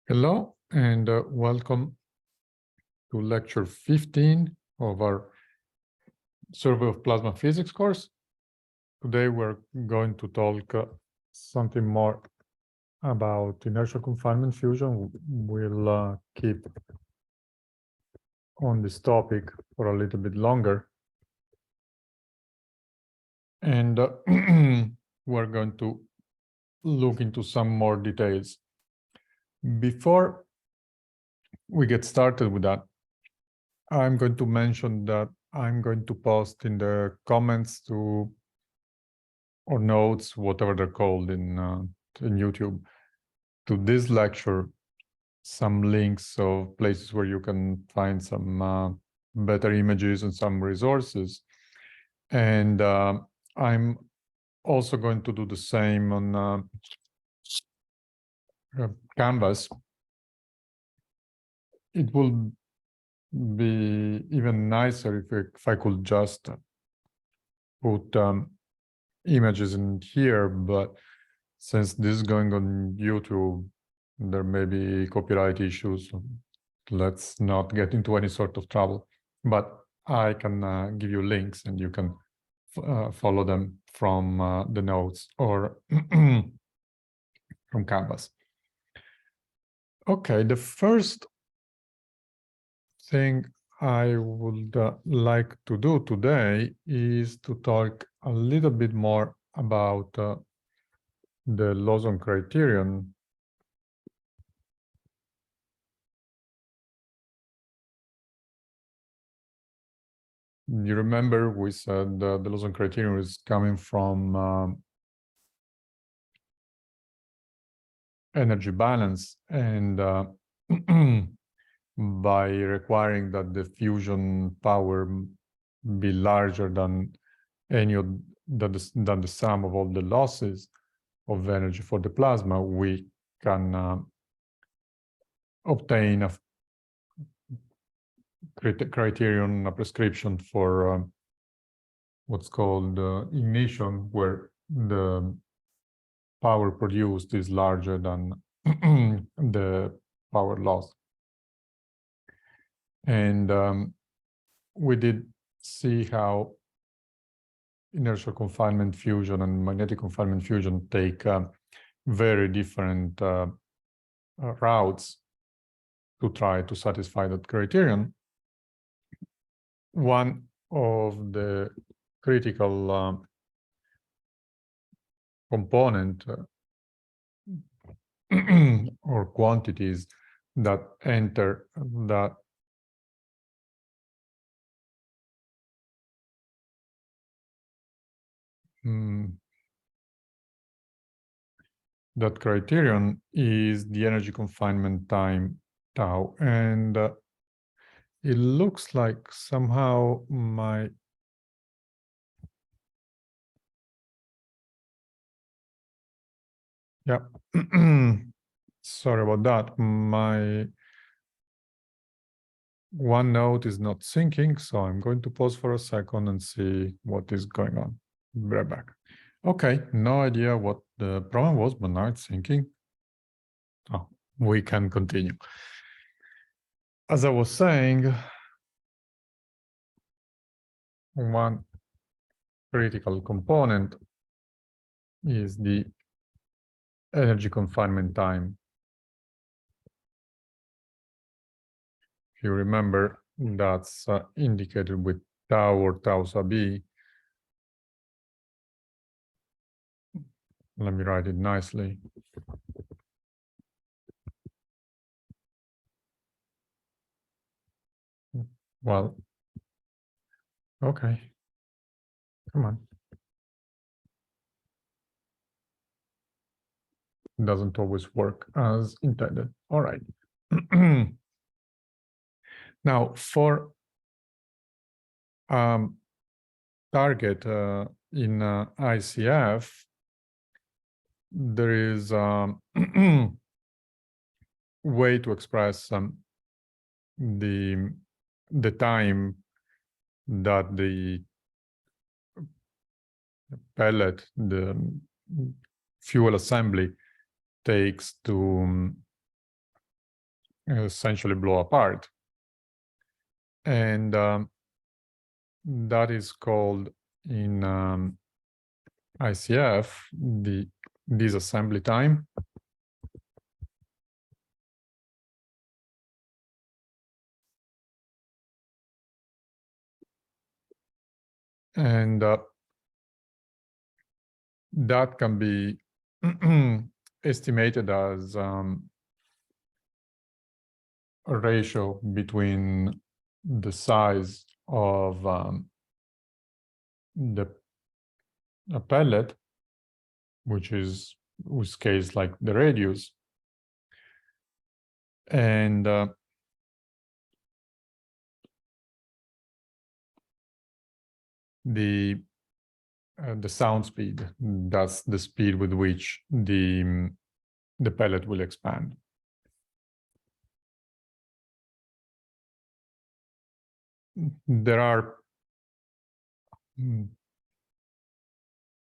Hello and welcome to lecture 15 of our Survey of Plasma Physics course. Today we're going to talk something more about inertial confinement fusion. We'll keep on this topic for a little bit longer. And we're going to look into some more details. Before we get started with that, I'm going to mention that I'm going to post in the comments or notes, whatever they're called in YouTube, to this lecture, some links of places where you can find some better images and some resources. And I'm also going to do the same on Canvas. It will be even nicer if I could just put images in here, but since this is going on YouTube, there may be copyright issues. So let's not get into any sort of trouble, but I can give you links and you can follow them from the notes or from Canvas. Okay, the first thing I would like to do today is to talk a little bit more about the Lawson criterion. You remember we said the Lawson criterion is coming from energy balance, and by requiring that the fusion power be larger than than the sum of all the losses of energy for the plasma, we can obtain a criterion, a prescription for what's called ignition, where the power produced is larger than the power lost. And we did see how inertial confinement fusion and magnetic confinement fusion take very different routes to try to satisfy that criterion. One of the critical component or quantities that enter that criterion is the energy confinement time tau, and it looks like somehow sorry about that. My OneNote is not syncing, so I'm going to pause for a second and see what is going on. Be right back. Okay, no idea what the problem was, but now it's syncing. Oh, we can continue. As I was saying, one critical component is the energy confinement time. If you remember, that's indicated with tau or tau sub e. Let me write it nicely. Well, okay, come on. It doesn't always work as intended. All right. Now, for target in ICF, there is way to express the time that the pellet, the fuel assembly, takes to essentially blow apart. And that is called in ICF the disassembly time. And that can be estimated as a ratio between the size of the pellet, which scales like the radius, and the sound speed. That's the speed with which the pellet will expand. There are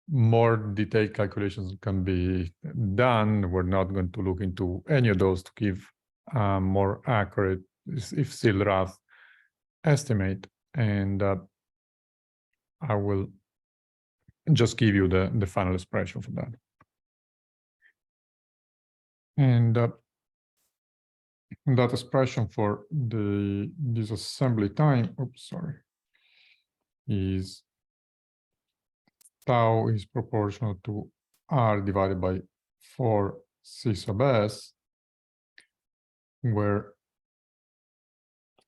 more detailed calculations can be done. We're not going to look into any of those to give more accurate, if still rough, estimate. And I will just give you the final expression for that. And that expression for the disassembly time, is tau is proportional to R divided by 4 C sub S, where,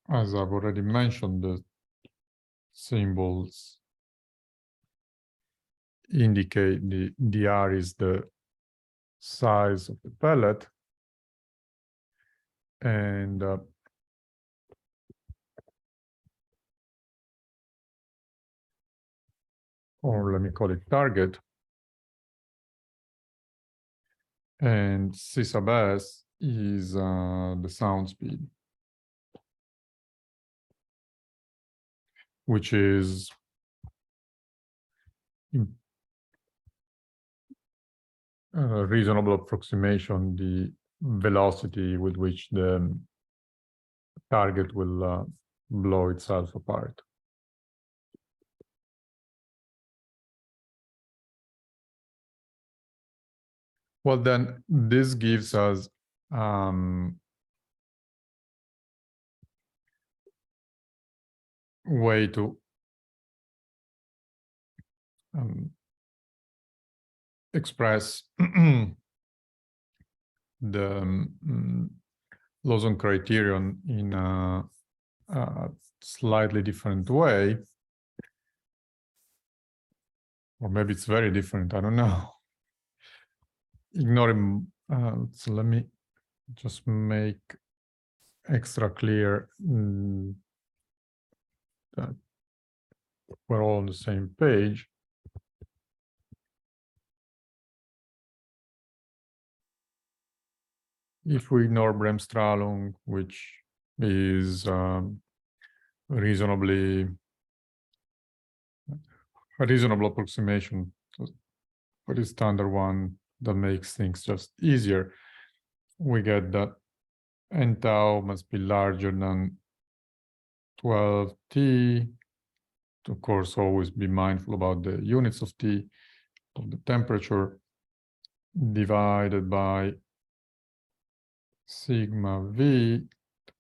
as I've already mentioned, the symbols indicate the R is the size of the pellet, and or let me call it target, and C sub S is the sound speed, which is a reasonable approximation, the velocity with which the target will blow itself apart. Well, then this gives us way to express the Lawson criterion in a slightly different way, or maybe it's very different, I don't know. Ignoring, so let me just make extra clear that we're all on the same page. If we ignore Bremsstrahlung, which is a reasonable approximation, but the standard one that makes things just easier, we get that n tau must be larger than 12t. Of course, always be mindful about the units of t, of the temperature, divided by sigma v,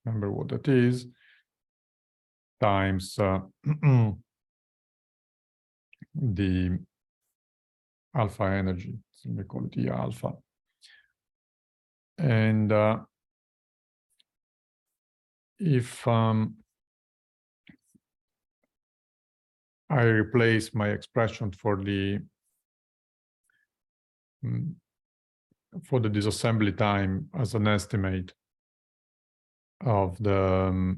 remember what that is, times the alpha energy, so we call it E alpha. And if I replace my expression for the disassembly time as an estimate of the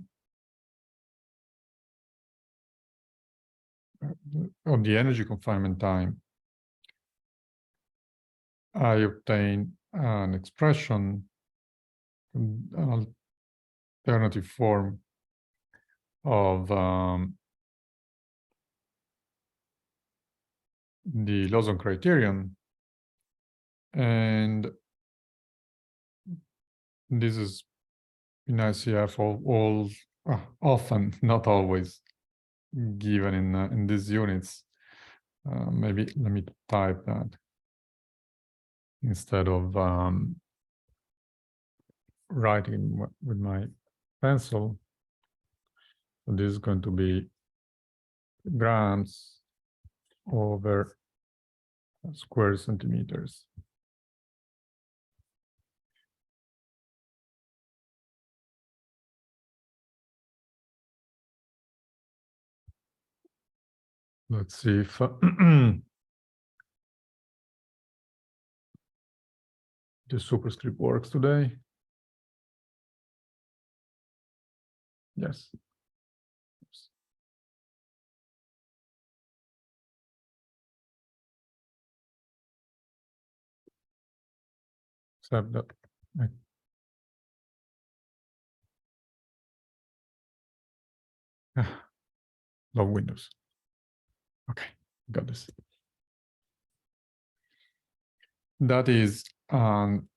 energy confinement time, I obtain an expression, an alternative form of the Lawson criterion, and this is in ICF often, not always, given in these units. Maybe let me type that instead of writing with my pencil. So this is going to be grams over square centimeters. Let's see if the superscript works today. Yes. Except that love Windows. Okay, got this. That is an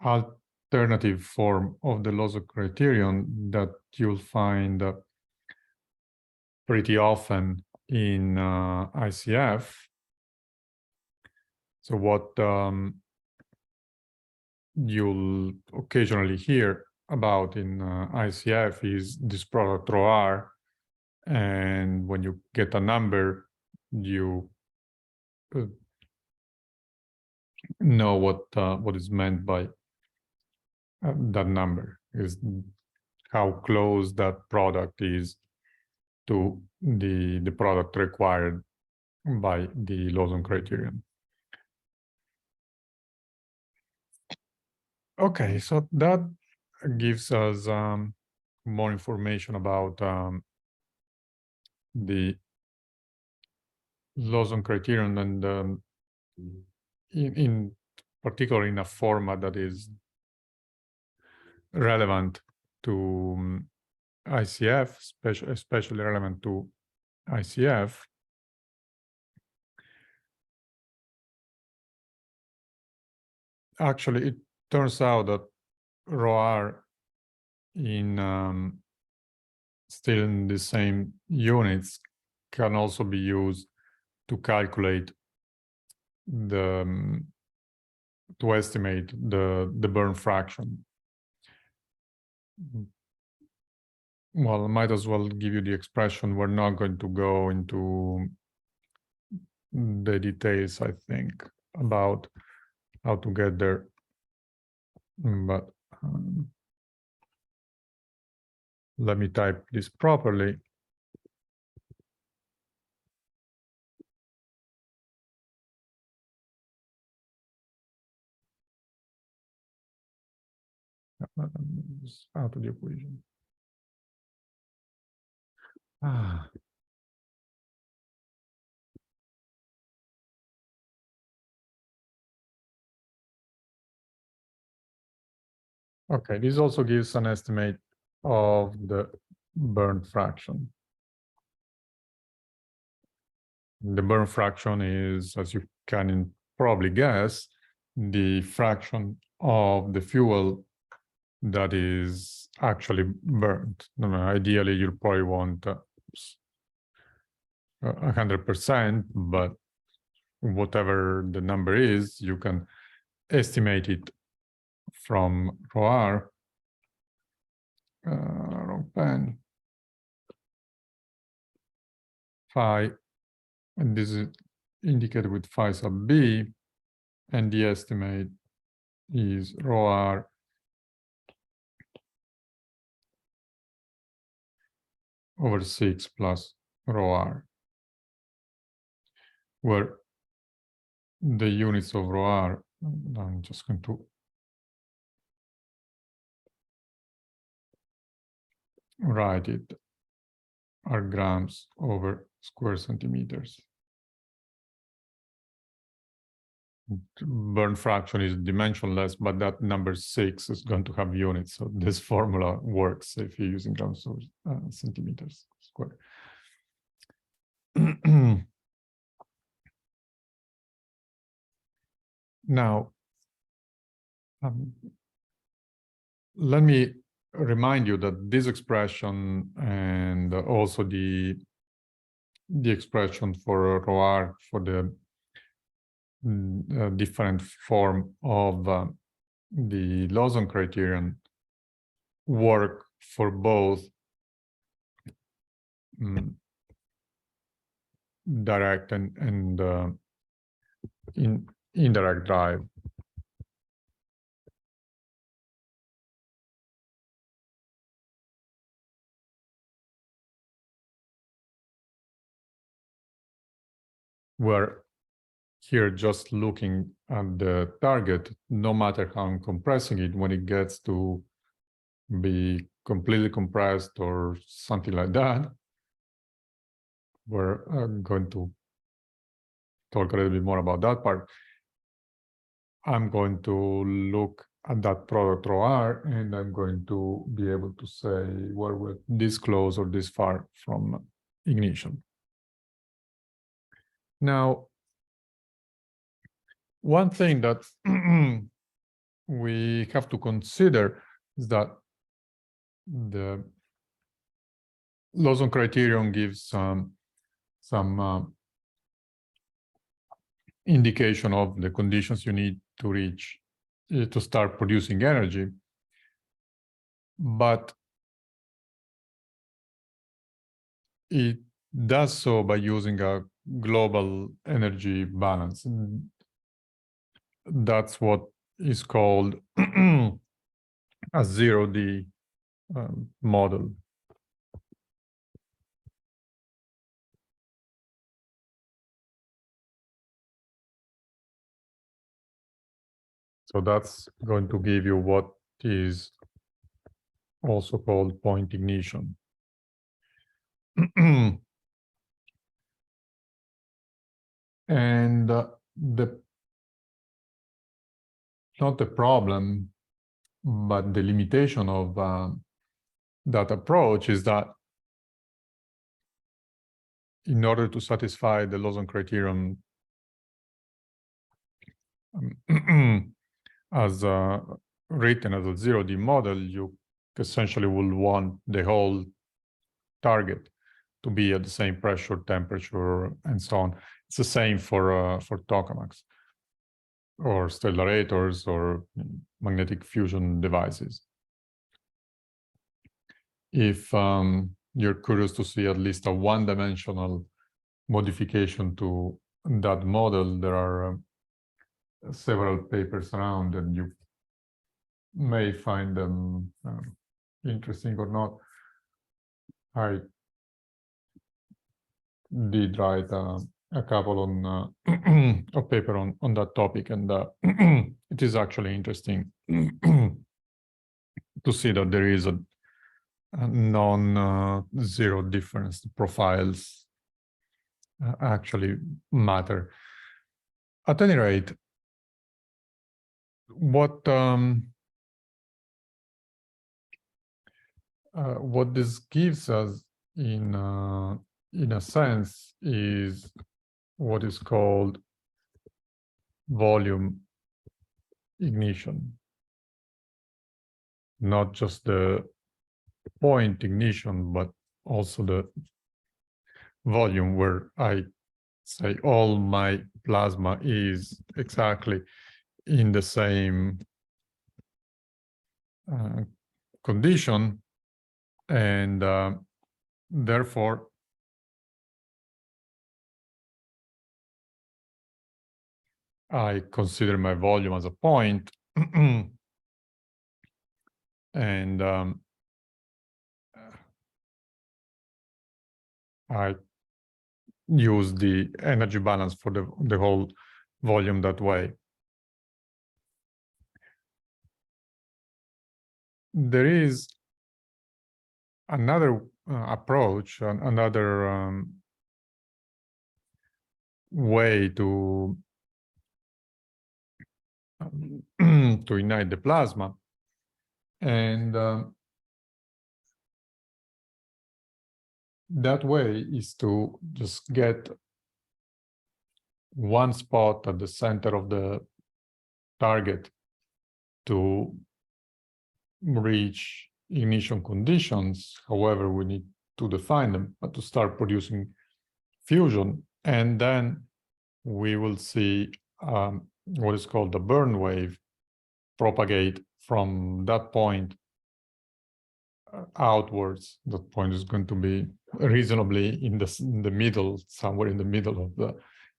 alternative form of the Lawson criterion that you'll find pretty often in ICF. So what you'll occasionally hear about in ICF is this product rho r, and when you get a number, you know what is meant by that number, is how close that product is to the product required by the Lawson criterion. Okay, so that gives us more information about the Lawson criterion, and in particular in a format that is relevant to ICF, especially relevant to ICF. Actually, it turns out that rho r in still in the same units can also be used to calculate to estimate the burn fraction. Well, I might as well give you the expression. We're not going to go into the details, I think, about how to get there, but let me type this properly. Out of the equation. Okay, this also gives an estimate of the burn fraction. The burn fraction is, as you can probably guess, the fraction of the fuel that is actually burned. Ideally, you'll probably want 100%, but whatever the number is, you can estimate it from rho r. Wrong pen. Phi, and this is indicated with phi sub b, and the estimate is rho r over 6 plus rho r, where the units of rho r, I'm just going to write it, are grams over square centimeters. Burn fraction is dimensionless, but that number 6 is going to have units. So this formula works if you're using grams over centimeters square. Now, let me remind you that this expression and also the expression for ρr for the different form of the Lawson criterion work for both direct and indirect drive. We're here just looking at the target, no matter how I'm compressing it, when it gets to be completely compressed or something like that, we're going to talk a little bit more about that part. I'm going to look at that product ρr, and I'm going to be able to say where we're this close or this far from ignition. Now, one thing that we have to consider is that the Lawson criterion gives some indication of the conditions you need to reach to start producing energy, but it does so by using a global energy balance. That's what is called a 0D model. So that's going to give you what is also called point ignition. And not the problem, but the limitation of that approach is that in order to satisfy the Lawson criterion as written as a 0D model, you essentially will want the whole target to be at the same pressure, temperature, and so on. It's the same for tokamaks or stellarators or magnetic fusion devices. If you're curious to see at least a one-dimensional modification to that model, there are several papers around, and you may find them interesting or not. I did write a couple on a paper on that topic, and it is actually interesting to see that there is a non-zero difference. The profiles actually matter. At any rate, what this gives us in a sense is what is called volume ignition, not just the point ignition, but also the volume, where I say all my plasma is exactly in the same condition, and therefore I consider my volume as a point, and I use the energy balance for the whole volume that way. There is another approach, another way to to ignite the plasma, and that way is to just get one spot at the center of the target to reach ignition conditions. However, we need to define them, but to start producing fusion. And then we will see what is called the burn wave propagate from that point outwards. That point is going to be reasonably in the middle, somewhere in the middle of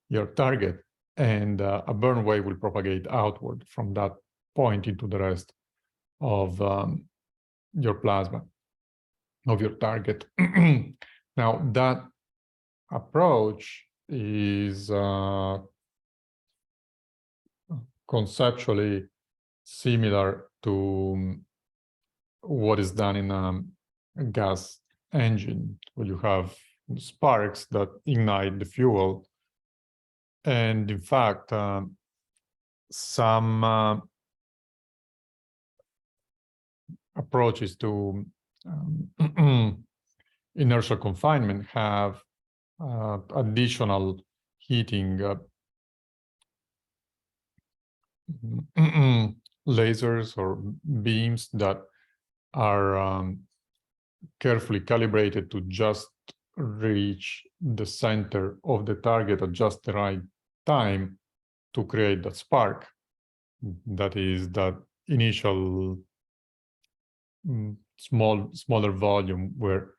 your target. And a burn wave will propagate outward from that point into the rest of your plasma, of your target. Now, that approach is conceptually similar to what is done in a gas engine, where you have sparks that ignite the fuel. And in fact, some approaches to inertial confinement have additional heating lasers or beams that are carefully calibrated to just reach the center of the target at just the right time to create that spark. That is that initial smaller volume where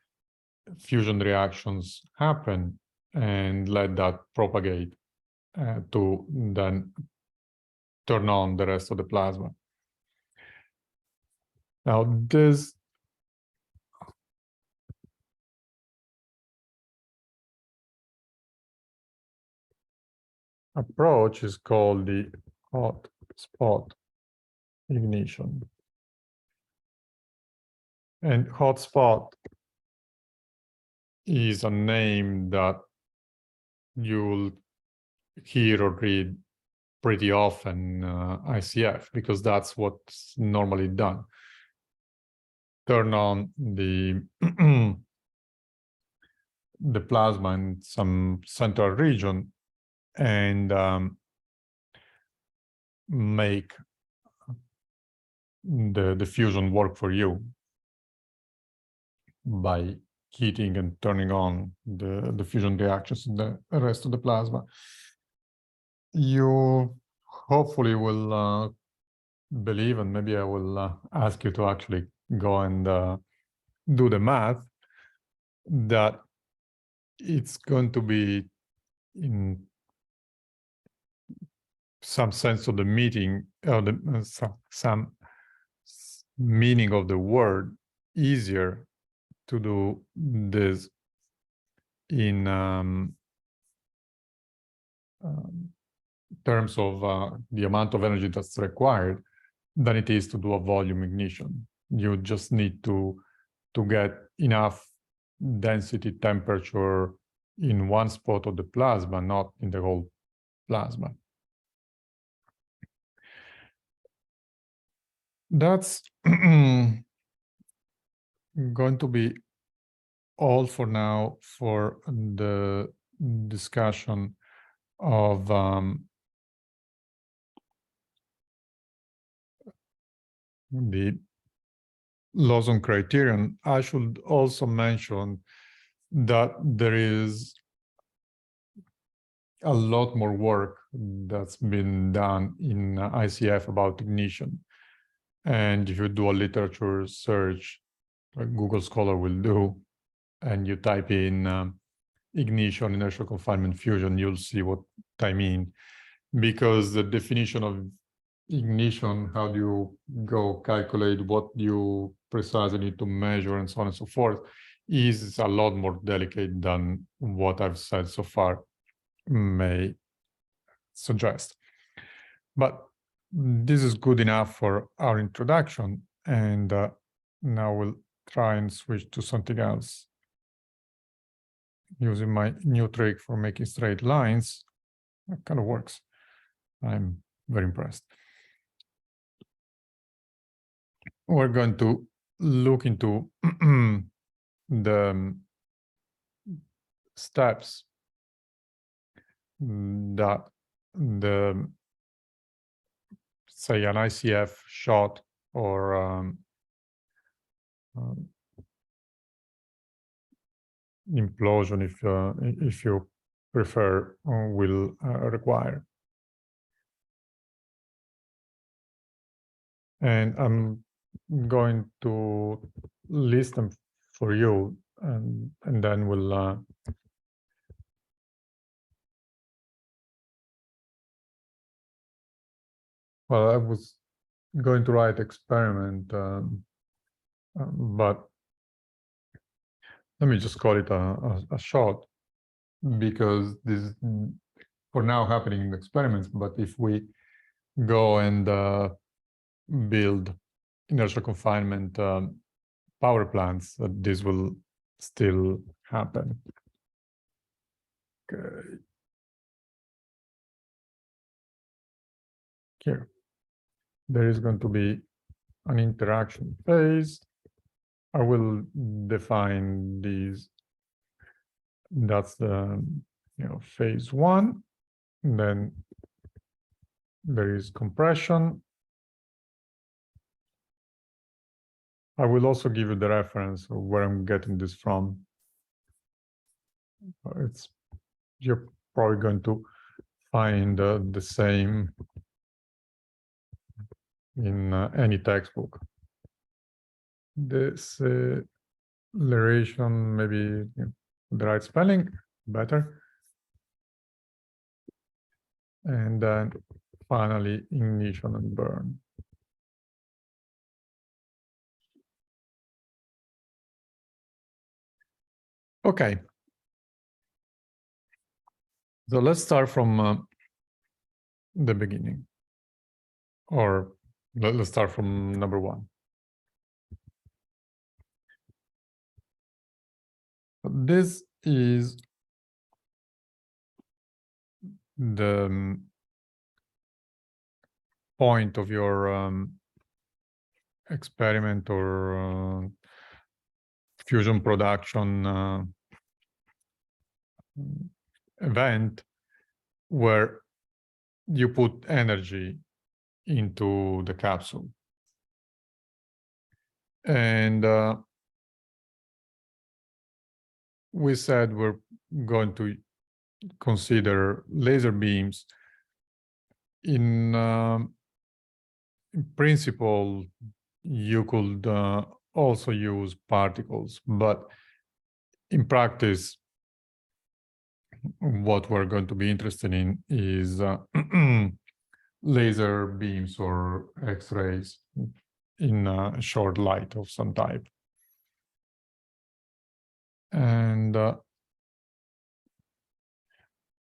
fusion reactions happen, and let that propagate to then turn on the rest of the plasma. Now, this approach is called the hot spot ignition. And hot spot is a name that you'll hear or read pretty often ICF, because that's what's normally done. Turn on the the plasma in some central region and make the fusion work for you by heating and turning on the fusion reactions in the rest of the plasma. You hopefully will believe, and maybe I will ask you to actually go and do the math, that it's going to be, in some sense of the meaning, some meaning of the word, easier to do this in terms of the amount of energy that's required than it is to do a volume ignition. You just need to get enough density temperature in one spot of the plasma, not in the whole plasma. That's going to be all for now for the discussion of the Lawson criterion. I should also mention that there is a lot more work that's been done in ICF about ignition. And if you do a literature search, like Google Scholar will do, and you type in ignition, inertial confinement, fusion, you'll see what I mean. Because the definition of ignition, how do you go calculate what you precisely need to measure and so on and so forth, is a lot more delicate than what I've said so far may suggest. But this is good enough for our introduction, and now we'll try and switch to something else. Using my new trick for making straight lines, it kind of works. I'm very impressed. We're going to look into the steps that the, say, an ICF shot or implosion, if you prefer, will require. And I'm going to list them for you, and then we'll well, I was going to write experiment, but let me just call it a shot, because this is for now happening in experiments. But if we go and build inertial confinement power plants, this will still happen. Okay. Here, there is going to be an interaction phase. I will define these. That's the phase one. And then there is compression. I will also give you the reference of where I'm getting this from. You're probably going to find the same in any textbook. Deceleration, maybe the right spelling, better. And then finally, ignition and burn. Okay. So let's start from the beginning, or let's start from number one. This is the point of your experiment or fusion production event, where you put energy into the capsule. And we said we're going to consider laser beams. In principle, you could also use particles, but in practice, what we're going to be interested in is laser beams or X-rays in a short light of some type. And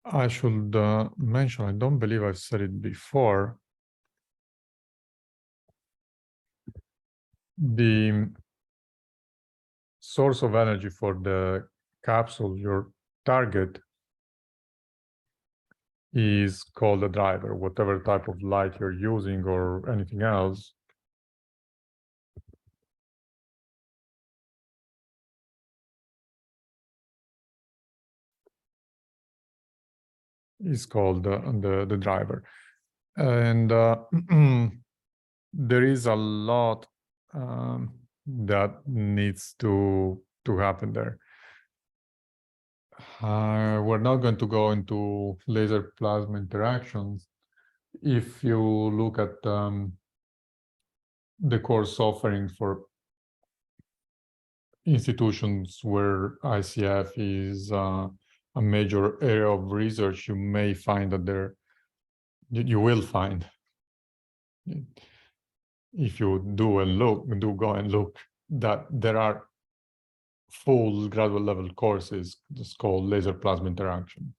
I should mention, I don't believe I've said it before, the source of energy for the capsule, your target, is called a driver. Whatever type of light you're using or anything else, is called the driver. And there is a lot that needs to happen there. We're not going to go into laser plasma interactions. If you look at the course offerings for institutions where ICF is a major area of research, you may find that you will find, if you do go and look, that there are full graduate level courses just called laser plasma interaction.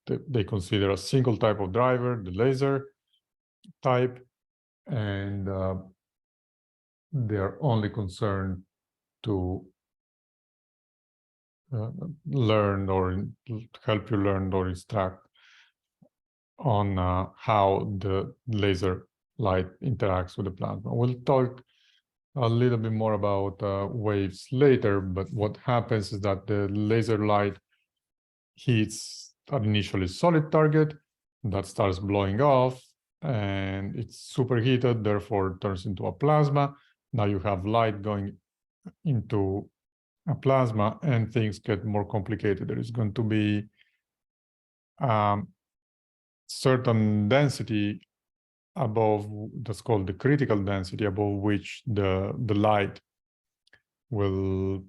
They consider a single type of driver, the laser type, and they're only concerned to learn or help you learn or instruct on how the laser light interacts with the plasma. We'll talk a little bit more about waves later, but what happens is that the laser light hits an initially solid target that starts blowing off, and it's superheated, therefore turns into a plasma. Now you have light going into a plasma and things get more complicated. There is going to be certain density above, that's called the critical density, above which the light will,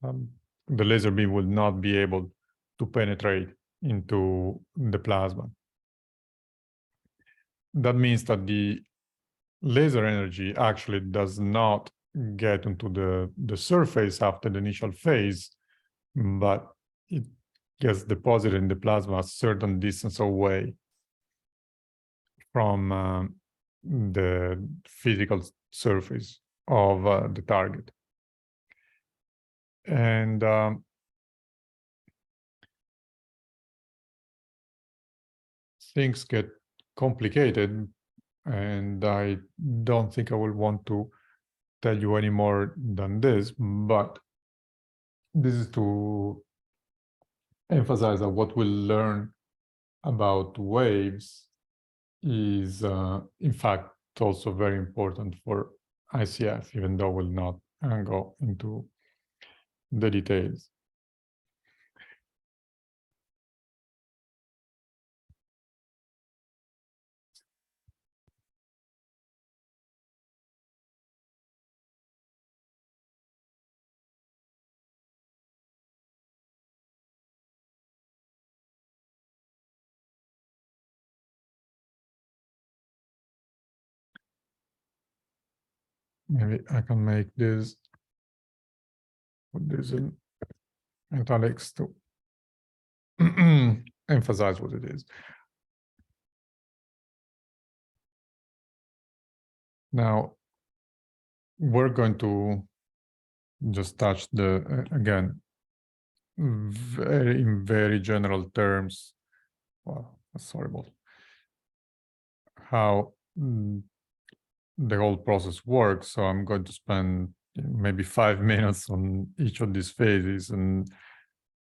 the laser beam will not be able to penetrate into the plasma. That means that the laser energy actually does not get into the surface after the initial phase, but it gets deposited in the plasma a certain distance away from the physical surface of the target. And things get complicated, and I don't think I will want to tell you any more than this, but this is to emphasize that what we'll learn about waves is, in fact, also very important for ICF, even though we'll not go into the details. Maybe I can make this, put this in italics to emphasize what it is. Now, we're going to just touch the, again, in very general terms, well, that's horrible, how the whole process works. So I'm going to spend maybe 5 minutes on each of these phases, and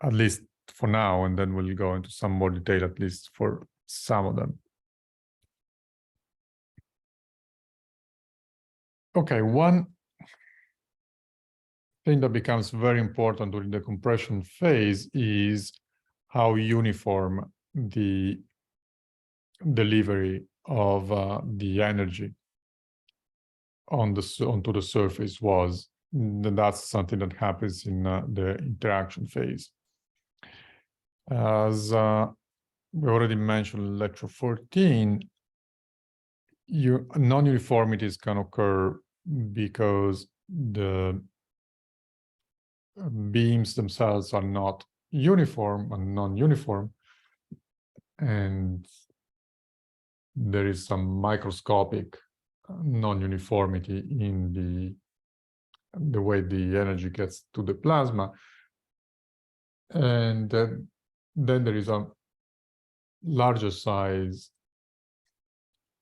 at least for now, and then we'll go into some more detail, at least for some of them. Okay, one thing that becomes very important during the compression phase is how uniform the delivery of the energy onto the surface was. That's something that happens in the interaction phase. As we already mentioned in lecture 14, non-uniformities can occur because the beams themselves are not uniform and non-uniform, and there is some microscopic non-uniformity in the way the energy gets to the plasma. And then there is a larger size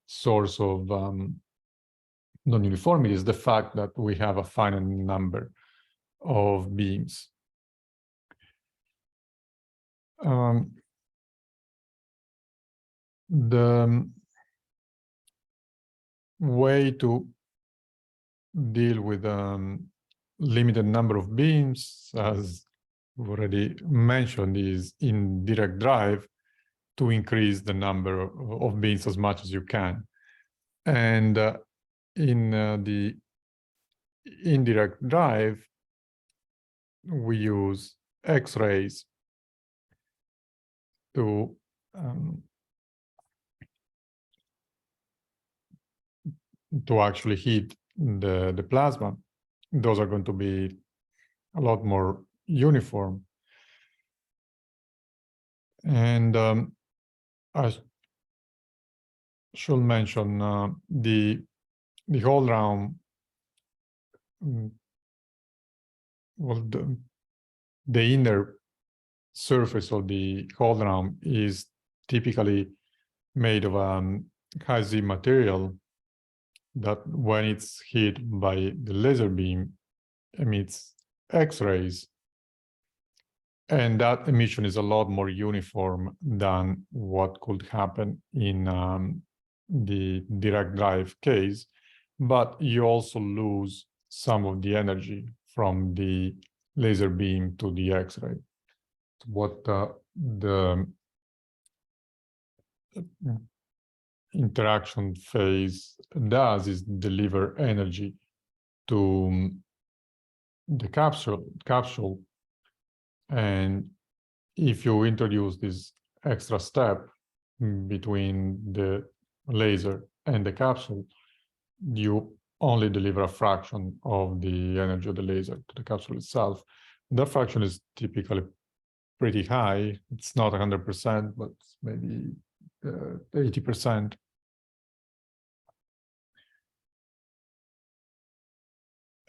source of non-uniformity, is the fact that we have a finite number of beams. The way to deal with limited number of beams, as already mentioned, is in direct drive to increase the number of beams as much as you can. And in the indirect drive, we use X-rays to actually heat the plasma. Those are going to be a lot more uniform. And I should mention the whole round, well, the inner surface of the whole round is typically made of high-Z material that, when it's hit by the laser beam, emits X-rays. And that emission is a lot more uniform than what could happen in the direct drive case. But you also lose some of the energy from the laser beam to the X-ray. What the interaction phase does is deliver energy to the capsule, and if you introduce this extra step between the laser and the capsule, you only deliver a fraction of the energy of the laser to the capsule itself. That fraction is typically pretty high. It's not 100%, but maybe 80%.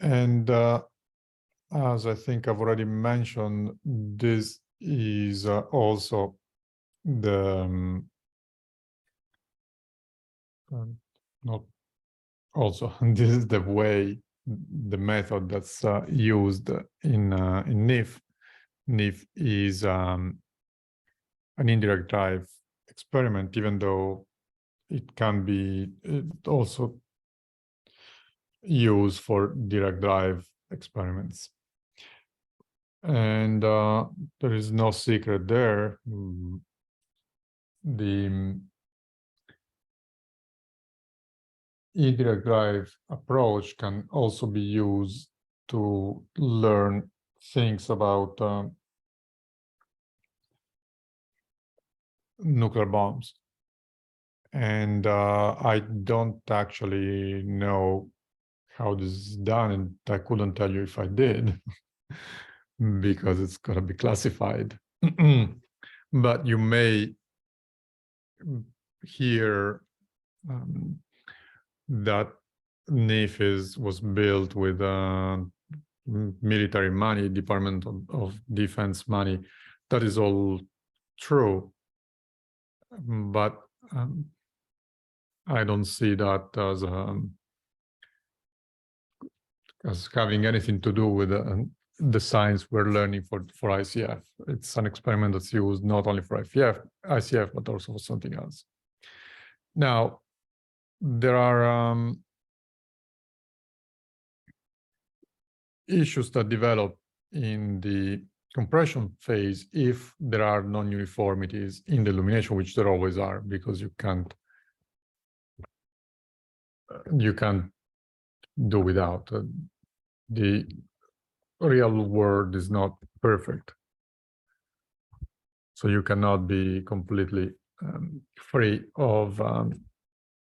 And as I think I've already mentioned, this is also the not also this is the way, the method that's used in NIF. NIF is an indirect drive experiment, even though it can be also used for direct drive experiments. And there is no secret there. The indirect drive approach can also be used to learn things about nuclear bombs. And I don't actually know how this is done, and I couldn't tell you if I did, because it's going to be classified. But you may hear that NIF was built with military money, Department of Defense money. That is all true, but I don't see that as having anything to do with the science we're learning for ICF. It's an experiment that's used not only for ICF, but also for something else. Now, there are issues that develop in the compression phase if there are non-uniformities in the illumination, which there always are, because you can't do without. The real world is not perfect, so you cannot be completely free of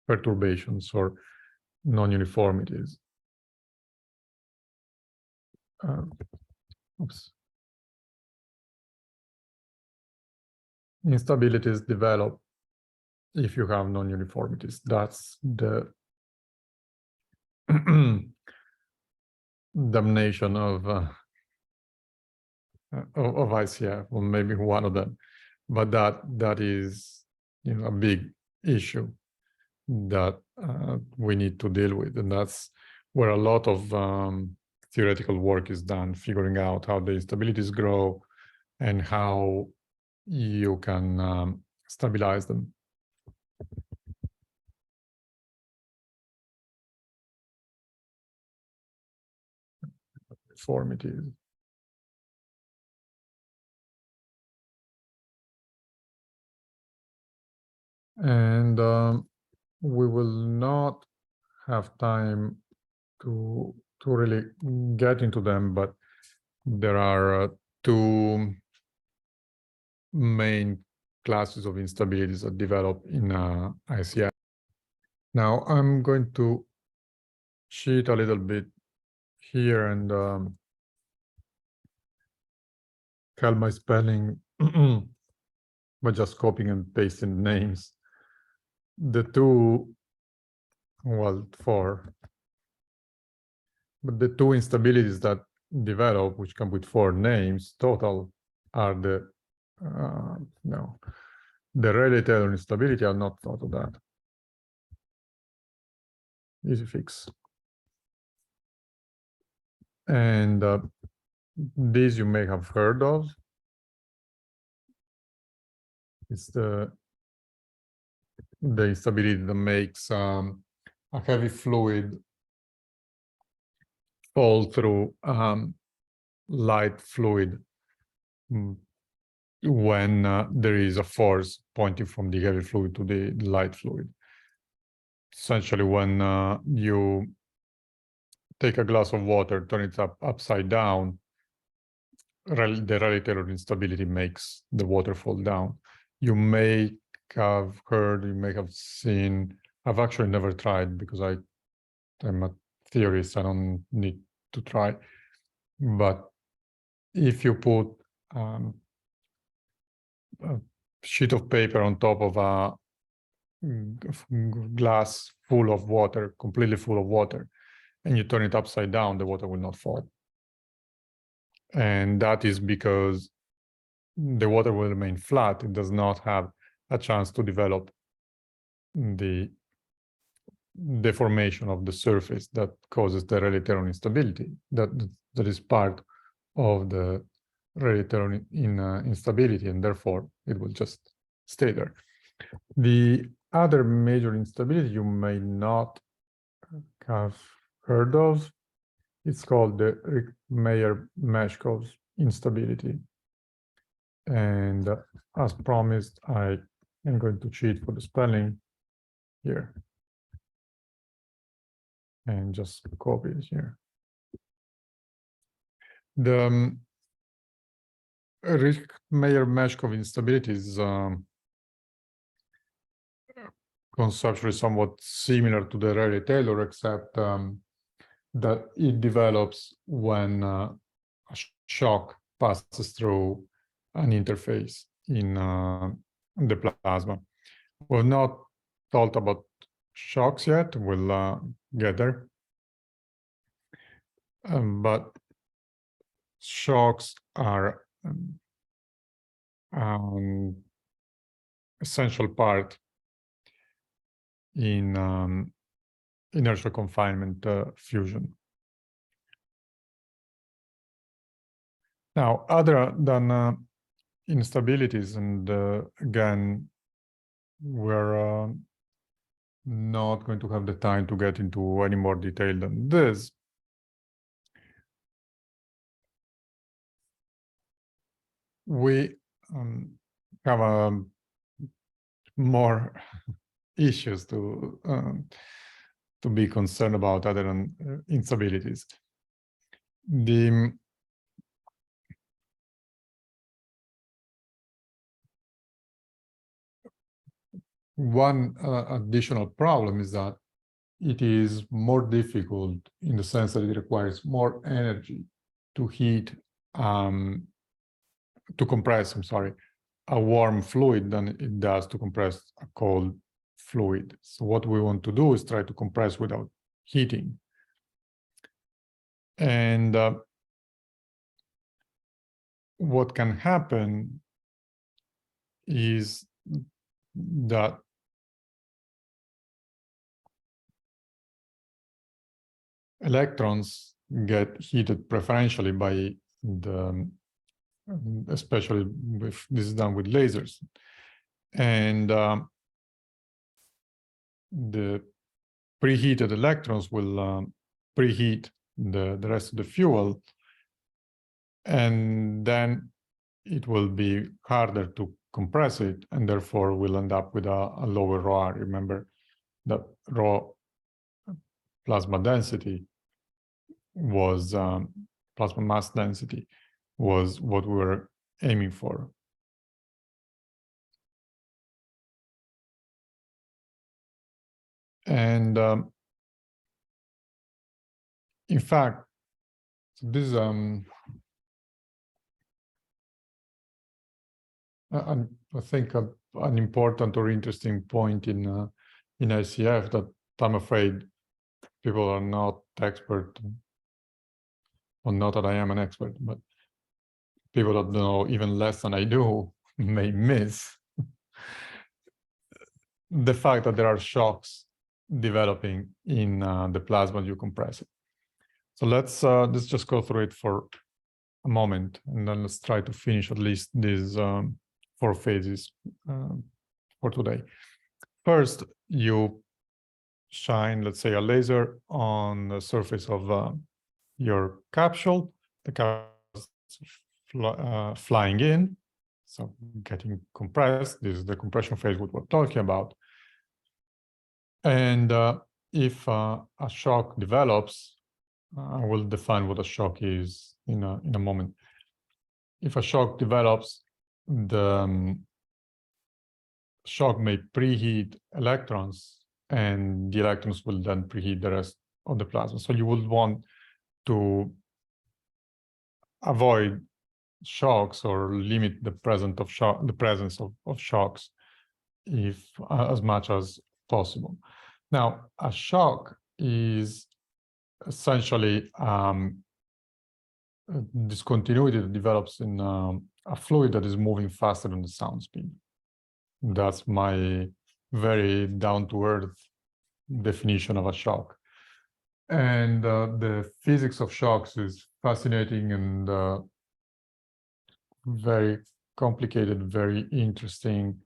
perturbations or non-uniformities. Instabilities develop if you have non-uniformities. That's the damnation of ICF, or maybe one of them, but that is, a big issue that we need to deal with, and that's where a lot of theoretical work is done, figuring out how the instabilities grow and how you can stabilize them. Uniformities. And we will not have time to really get into them, but there are two main classes of instabilities that develop in ICF. Now I'm going to cheat a little bit here and help my spelling by just copying and pasting names. The two, well, four, but the two instabilities that develop, which come with 4 names total, are the no, the Rayleigh-Taylor instability. I've not thought of that. Easy fix. And these you may have heard of. It's the instability that makes a heavy fluid fall through light fluid when there is a force pointing from the heavy fluid to the light fluid. Essentially, when you take a glass of water, turn it upside down, the relative instability makes the water fall down. You may have heard, you may have seen, I've actually never tried because I'm a theorist, I don't need to try. But if you put a sheet of paper on top of a glass full of water, completely full of water, and you turn it upside down, the water will not fall. And that is because the water will remain flat. It does not have a chance to develop the deformation of the surface that causes the relative instability. That is part of the relative instability, and therefore it will just stay there. The other major instability you may not have heard of, it's called the Mayer-Meshkov instability. And as promised, I am going to cheat for the spelling here and just copy it here. The Mayer-Meshkov instability is conceptually somewhat similar to the Rayleigh-Taylor, except that it develops when a shock passes through an interface in the plasma. We've not talked about shocks yet. We'll get there. But shocks are an essential part in inertial confinement fusion. Now, other than instabilities, and again, we're not going to have the time to get into any more detail than this. We have more issues to be concerned about other than instabilities. The one additional problem is that it is more difficult in the sense that it requires more energy to heat, to compress, a warm fluid than it does to compress a cold fluid. So what we want to do is try to compress without heating. And what can happen is that electrons get heated preferentially by the, especially if this is done with lasers. And the preheated electrons will preheat the rest of the fuel, and then it will be harder to compress it, and therefore we'll end up with a lower ρ. Remember that raw plasma density was plasma mass density was what we were aiming for. And in fact, this is I think an important or interesting point in ICF that I'm afraid people are not expert, or not that I am an expert, but people that know even less than I do may miss the fact that there are shocks developing in the plasma as you compress it. So let's just go through it for a moment, and then let's try to finish at least these 4 phases for today. First, you shine, let's say, a laser on the surface of your capsule, the capsule is flying in, so getting compressed. This is the compression phase, what we're talking about. And if a shock develops, I will define what a shock is in a moment. If a shock develops, the shock may preheat electrons, and the electrons will then preheat the rest of the plasma. So you would want to avoid shocks or limit the presence of shocks if as much as possible. Now, a shock is essentially discontinuity that develops in a fluid that is moving faster than the sound speed. That's my very down-to-earth definition of a shock. And the physics of shocks is fascinating and very complicated, very interesting,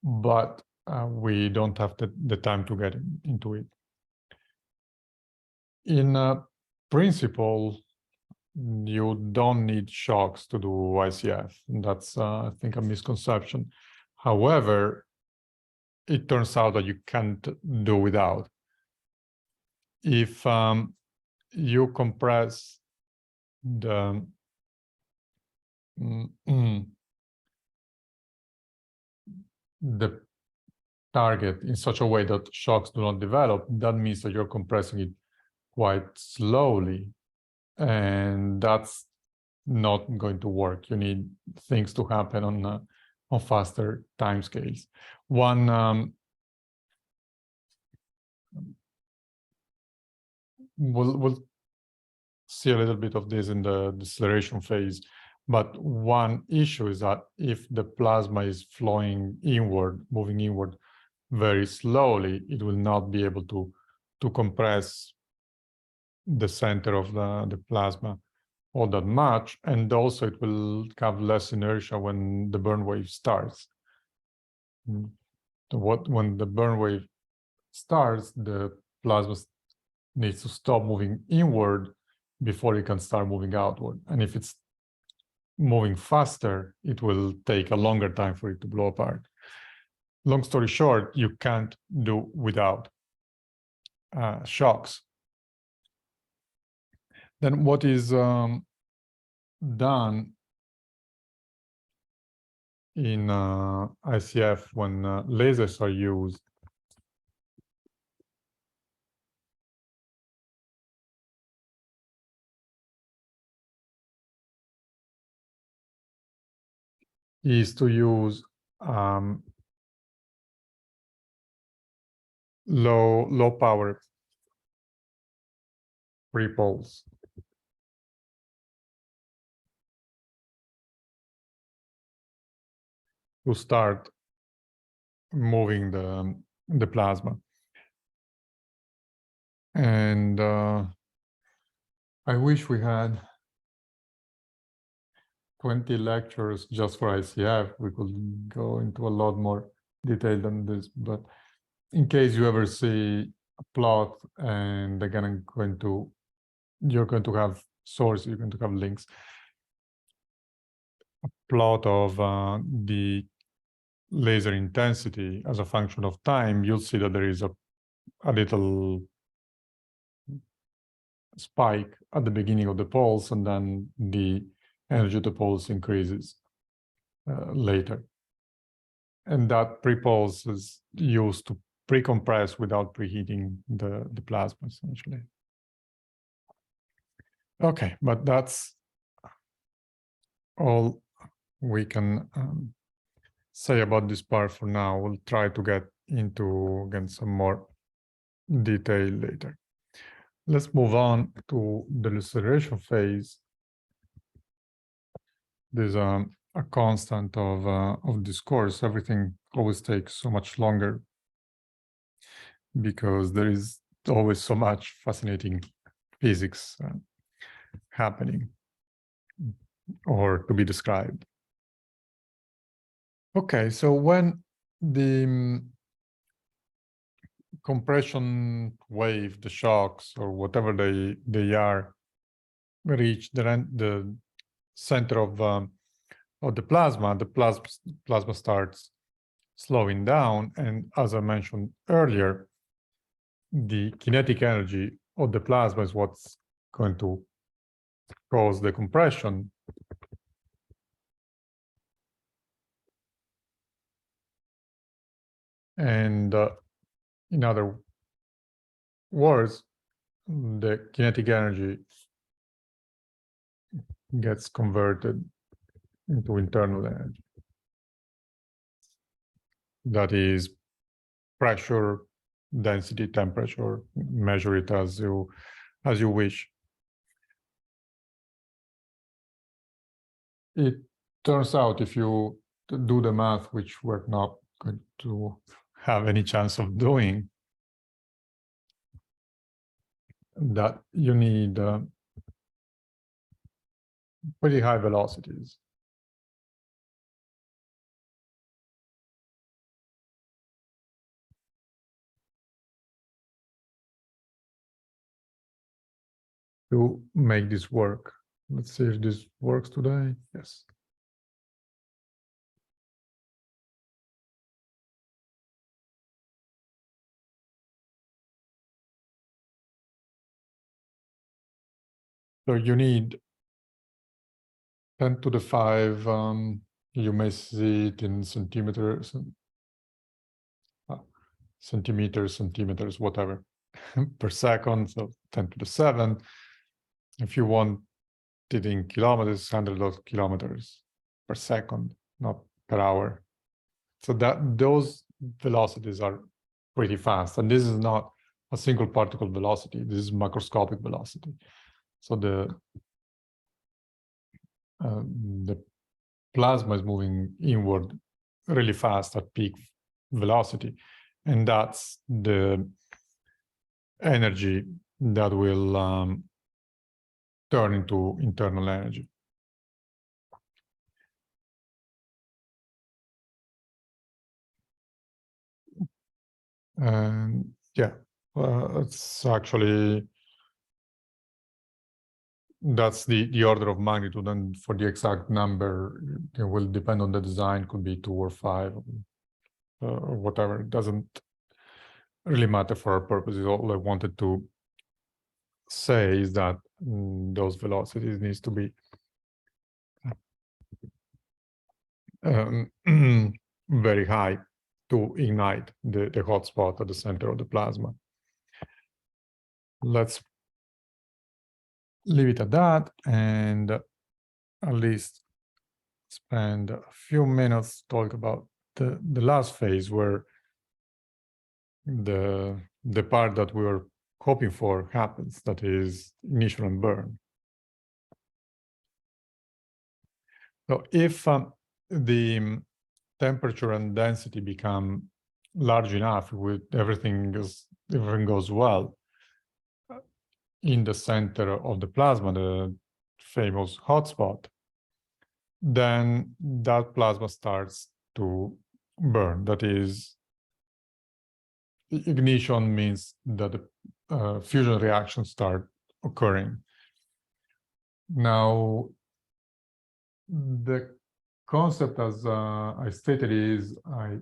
but we don't have the time to get into it. In principle, you don't need shocks to do ICF. And that's, I think, a misconception. However, it turns out that you can't do without. If you compress the the target in such a way that shocks do not develop, that means that you're compressing it quite slowly, and that's not going to work. You need things to happen on faster timescales. We'll see a little bit of this in the deceleration phase, but one issue is that if the plasma is flowing inward, moving inward very slowly, it will not be able to compress the center of the plasma all that much, and also it will have less inertia when the burn wave starts. When the burn wave starts, the plasma needs to stop moving inward before it can start moving outward. And if it's moving faster, it will take a longer time for it to blow apart. Long story short, you can't do without shocks. Then what is done in ICF when lasers are used is to use low power pre-pulse. To start moving the plasma. And I wish we had 20 lectures just for ICF. We could go into a lot more detail than this, but in case you ever see a plot and you're going to have source, you're going to have links, a plot of the laser intensity as a function of time, you'll see that there is a little spike at the beginning of the pulse, and then the energy of the pulse increases later. And that pre-pulse is used to pre-compress without preheating the plasma, essentially. Okay, but that's all we can say about this part for now. We'll try to get into, again, some more detail later. Let's move on to the deceleration phase. There's a constant of this course. Everything always takes so much longer because there is always so much fascinating physics happening or to be described. Okay, so when the compression wave, the shocks, or whatever they are, reach the center of the plasma starts slowing down, and as I mentioned earlier, the kinetic energy of the plasma is what's going to cause the compression. And in other words, the kinetic energy gets converted into internal energy. That is pressure, density, temperature, measure it as you wish. It turns out, if you do the math, which we're not going to have any chance of doing, that you need pretty high velocities. To make this work. Let's see if this works today. Yes. So you need 10 to the 5, you may see it in centimeters, centimeters, whatever, per second, so 10 to the 7. If you want it in kilometers, 100 of kilometers per second, not per hour. So that those velocities are pretty fast. And this is not a single particle velocity. This is macroscopic velocity. So the plasma is moving inward really fast at peak velocity. And that's the energy that will turn into internal energy. And yeah, it's actually, that's the order of magnitude. And for the exact number, it will depend on the design, could be 2 or 5 or whatever. It doesn't really matter for our purposes. All I wanted to say is that those velocities needs to be very high to ignite the hotspot at the center of the plasma. Let's leave it at that and at least spend a few minutes talk about the last phase, where the part that we were hoping for happens, that is ignition and burn. So if the temperature and density become large enough, with everything goes well, in the center of the plasma, the famous hotspot, then that plasma starts to burn. That is, ignition means that the fusion reactions start occurring. Now, the concept, as I stated, is, I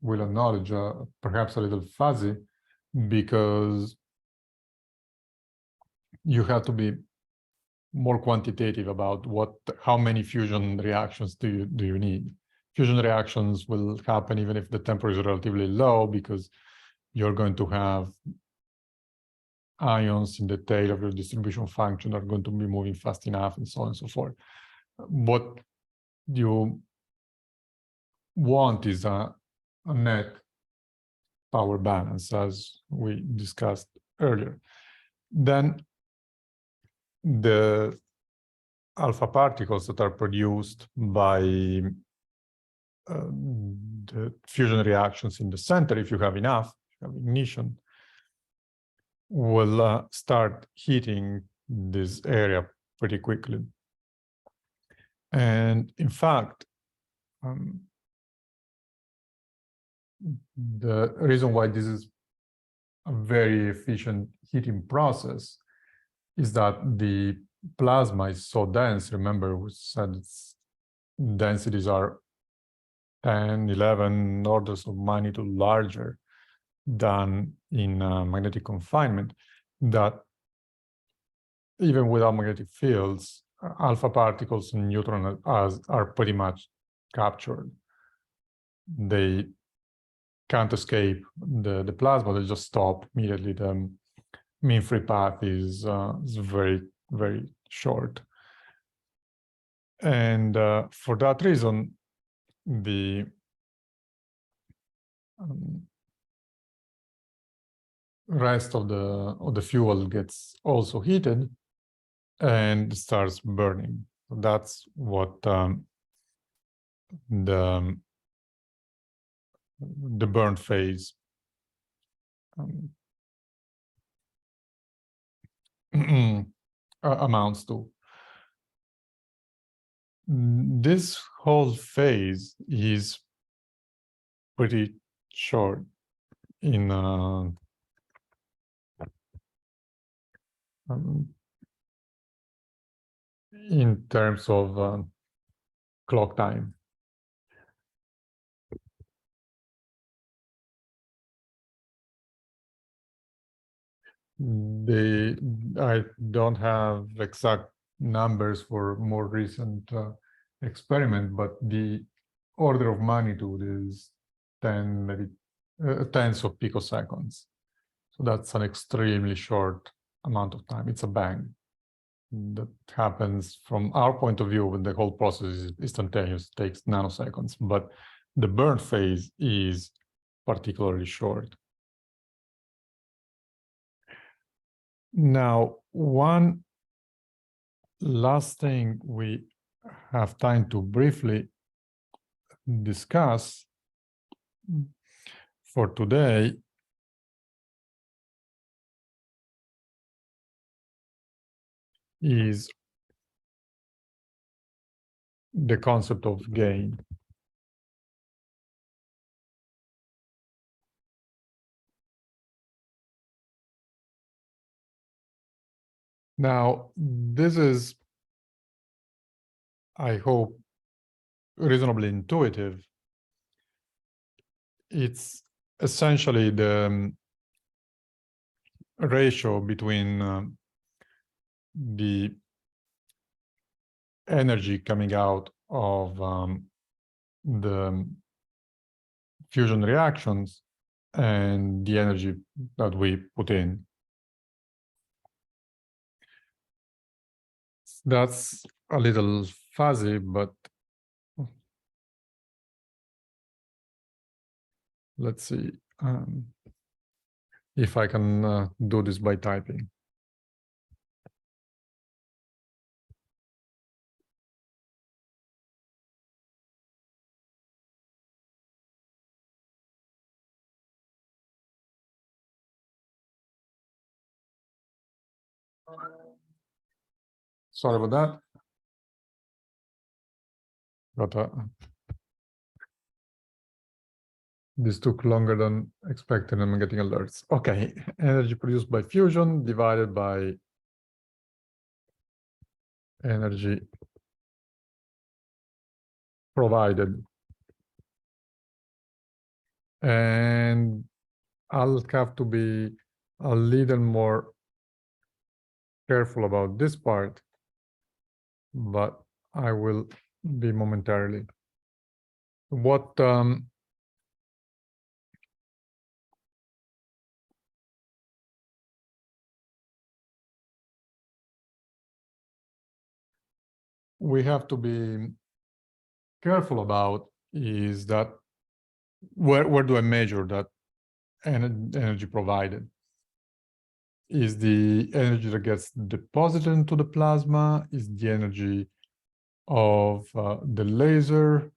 will acknowledge, perhaps a little fuzzy, because you have to be more quantitative about how many fusion reactions do you need. Fusion reactions will happen even if the temperature is relatively low, because you're going to have ions in the tail of your distribution function that are going to be moving fast enough, and so on and so forth. What you want is a net power balance, as we discussed earlier. Then the alpha particles that are produced by the fusion reactions in the center, if you have enough, if you have ignition, will start heating this area pretty quickly. And in fact, the reason why this is a very efficient heating process is that the plasma is so dense, remember we said its densities are 10, 11 orders of magnitude larger than in magnetic confinement, that even without magnetic fields, alpha particles and neutrons are pretty much captured. They can't escape the plasma, they just stop immediately. The mean free path is very, very short. And for that reason, the rest of the fuel gets also heated and starts burning. That's what the burn phase amounts to. This whole phase is pretty short in terms of clock time. I don't have exact numbers for more recent experiment, but the order of magnitude is 10, maybe tens of picoseconds. So that's an extremely short amount of time. It's a bang that happens from our point of view when the whole process is instantaneous, it takes nanoseconds, but the burn phase is particularly short. Now, one last thing we have time to briefly discuss for today is the concept of gain. Now, this is, I hope, reasonably intuitive. It's essentially the ratio between the energy coming out of the fusion reactions and the energy that we put in. That's a little fuzzy, but let's see if I can do this by typing. Sorry about that. But this took longer than expected and I'm getting alerts. Okay, energy produced by fusion divided by energy provided. And I'll have to be a little more careful about this part, but I will be momentarily. What we have to be careful about is that where do I measure that energy provided? Is the energy that gets deposited into the plasma? Is the energy of the laser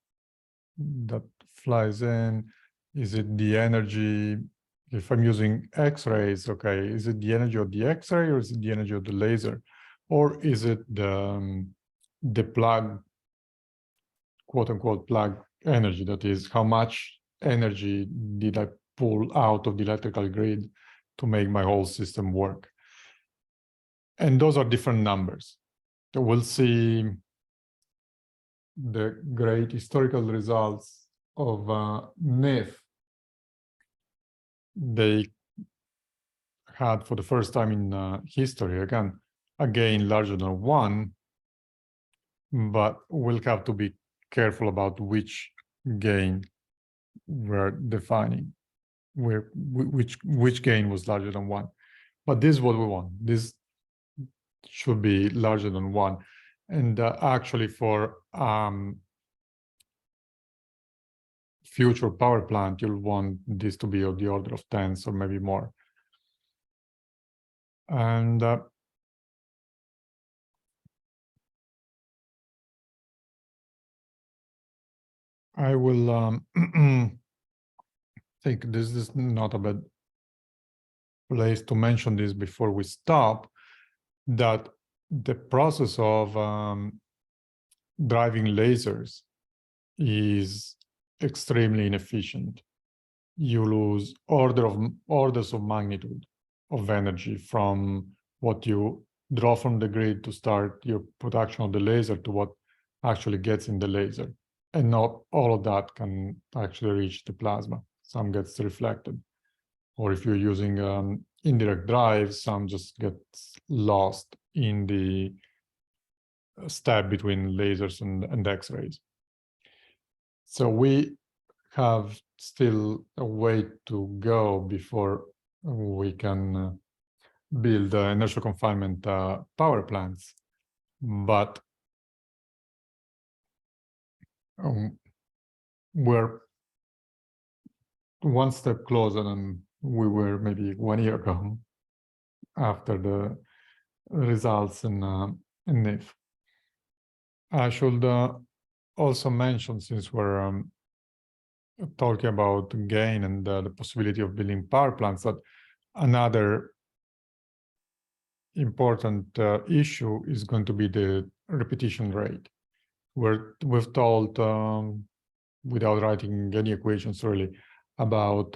that flies in? Is it the energy, if I'm using X-rays, okay, is it the energy of the X-ray or is it the energy of the laser? Or is it the plug, quote unquote, plug energy, that is how much energy did I pull out of the electrical grid to make my whole system work? And those are different numbers. we'll see the great historical results of NIF. They had, for the first time in history, again, a gain larger than 1, but we'll have to be careful about which gain we're defining, which gain was larger than 1. But this is what we want. This should be larger than 1. And actually, for future power plant, you'll want this to be of the order of tens or maybe more. And I will think this is not a bad place to mention this before we stop, that the process of driving lasers is extremely inefficient. You lose orders of magnitude of energy from what you draw from the grid to start your production of the laser to what actually gets in the laser. And not all of that can actually reach the plasma. Some gets reflected. Or if you're using indirect drive, some just gets lost in the step between lasers and X-rays. So we have still a way to go before we can build inertial confinement power plants. But we're one step closer than we were maybe 1 year ago after the results in NIF. I should also mention, since we're talking about gain and the possibility of building power plants, that another important issue is going to be the repetition rate. We've told, without writing any equations really, about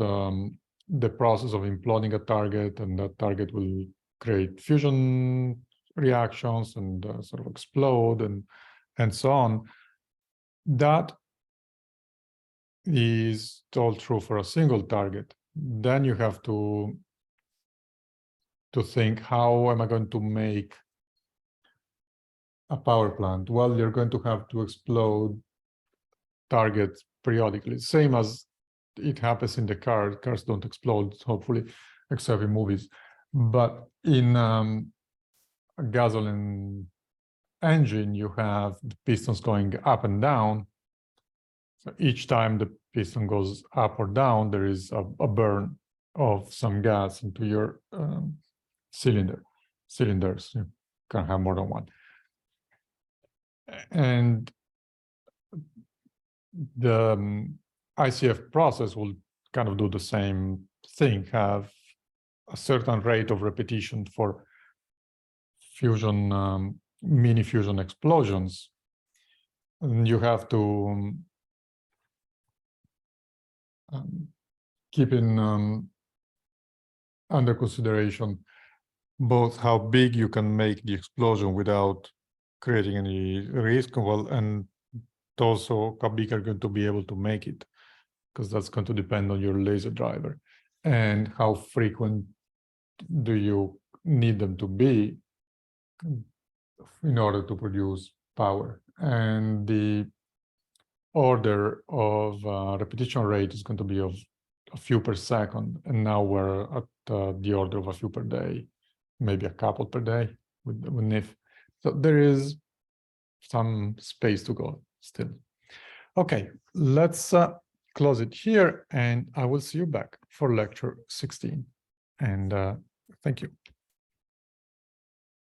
the process of imploding a target, and that target will create fusion reactions and sort of explode and so on. That is all true for a single target. Then you have to think, how am I going to make a power plant? Well, you're going to have to explode targets periodically, same as it happens in the car. Cars don't explode, hopefully, except in movies. But in a gasoline engine, you have the pistons going up and down. So each time the piston goes up or down, there is a burn of some gas into your cylinders. You can have more than one. And the ICF process will kind of do the same thing, have a certain rate of repetition for fusion, mini fusion explosions. And you have to keep in under consideration both how big you can make the explosion without creating any risk, well, and also how big are going to be able to make it, because that's going to depend on your laser driver, and how frequent do you need them to be in order to produce power. And the order of repetition rate is going to be of a few per second, and now we're at the order of a few per day, maybe a couple per day with NIF. So there is some space to go still. Okay, let's close it here, and I will see you back for lecture 16. And thank you.